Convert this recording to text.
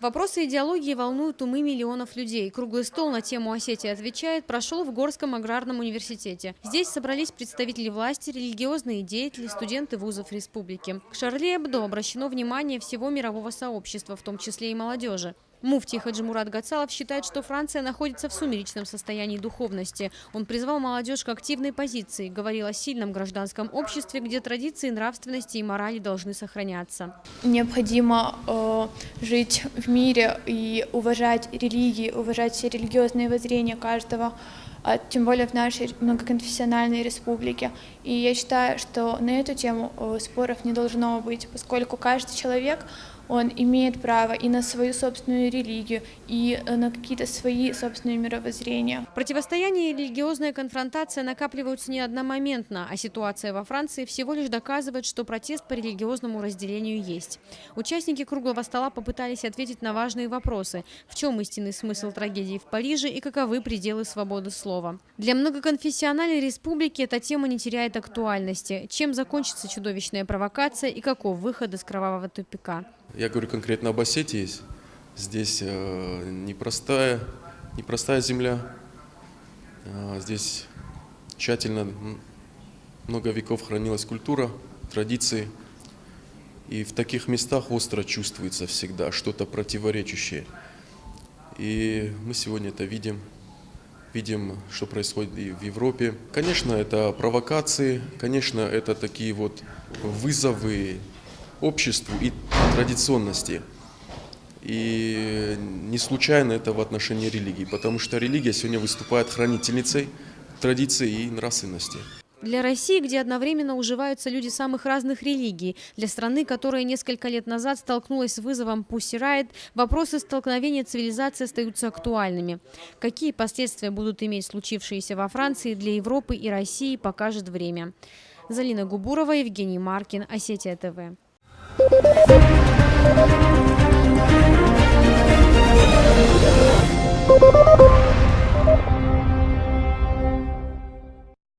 Вопросы идеологии волнуют умы миллионов людей. Круглый стол на тему «Осетия отвечает» прошел в Горском аграрном университете. Здесь собрались представители власти, религиозные деятели, студенты вузов республики. К Шарли Эбдо обращено внимание всего мирового сообщества, в том числе и молодежи. Муфтий Хаджи Мурат Гацалов считает, что Франция находится в сумеречном состоянии духовности. Он призвал молодежь к активной позиции, говорил о сильном гражданском обществе, где традиции нравственности и морали должны сохраняться. Необходимо жить в мире и уважать религии, уважать все религиозные воззрения каждого, тем более в нашей многоконфессиональной республике. И я считаю, что на эту тему споров не должно быть, поскольку каждый человек, он имеет право и на свою собственную религию, и на какие-то свои собственные мировоззрения. Противостояние и религиозная конфронтация накапливаются не одномоментно, а ситуация во Франции всего лишь доказывает, что протест по религиозному разделению есть. Участники круглого стола попытались ответить на важные вопросы. В чем истинный смысл трагедии в Париже и каковы пределы свободы слова? Для многоконфессиональной республики эта тема не теряет актуальности. Чем закончится чудовищная провокация и каков выход из кровавого тупика? Я говорю конкретно об Осетии. Здесь непростая земля. Здесь тщательно много веков хранилась культура, традиции. И в таких местах остро чувствуется всегда что-то противоречащее. И мы сегодня это видим. Видим, что происходит и в Европе. Конечно, это провокации, конечно, это такие вот вызовы обществу и традиционности. И не случайно это в отношении религии, потому что религия сегодня выступает хранительницей традиций и нравственности. Для России, где одновременно уживаются люди самых разных религий, для страны, которая несколько лет назад столкнулась с вызовом Pussy Riot, вопросы столкновения цивилизаций остаются актуальными. Какие последствия будут иметь случившиеся во Франции для Европы и России, покажет время. Залина Губурова, Евгений Маркин, Осетия ТВ.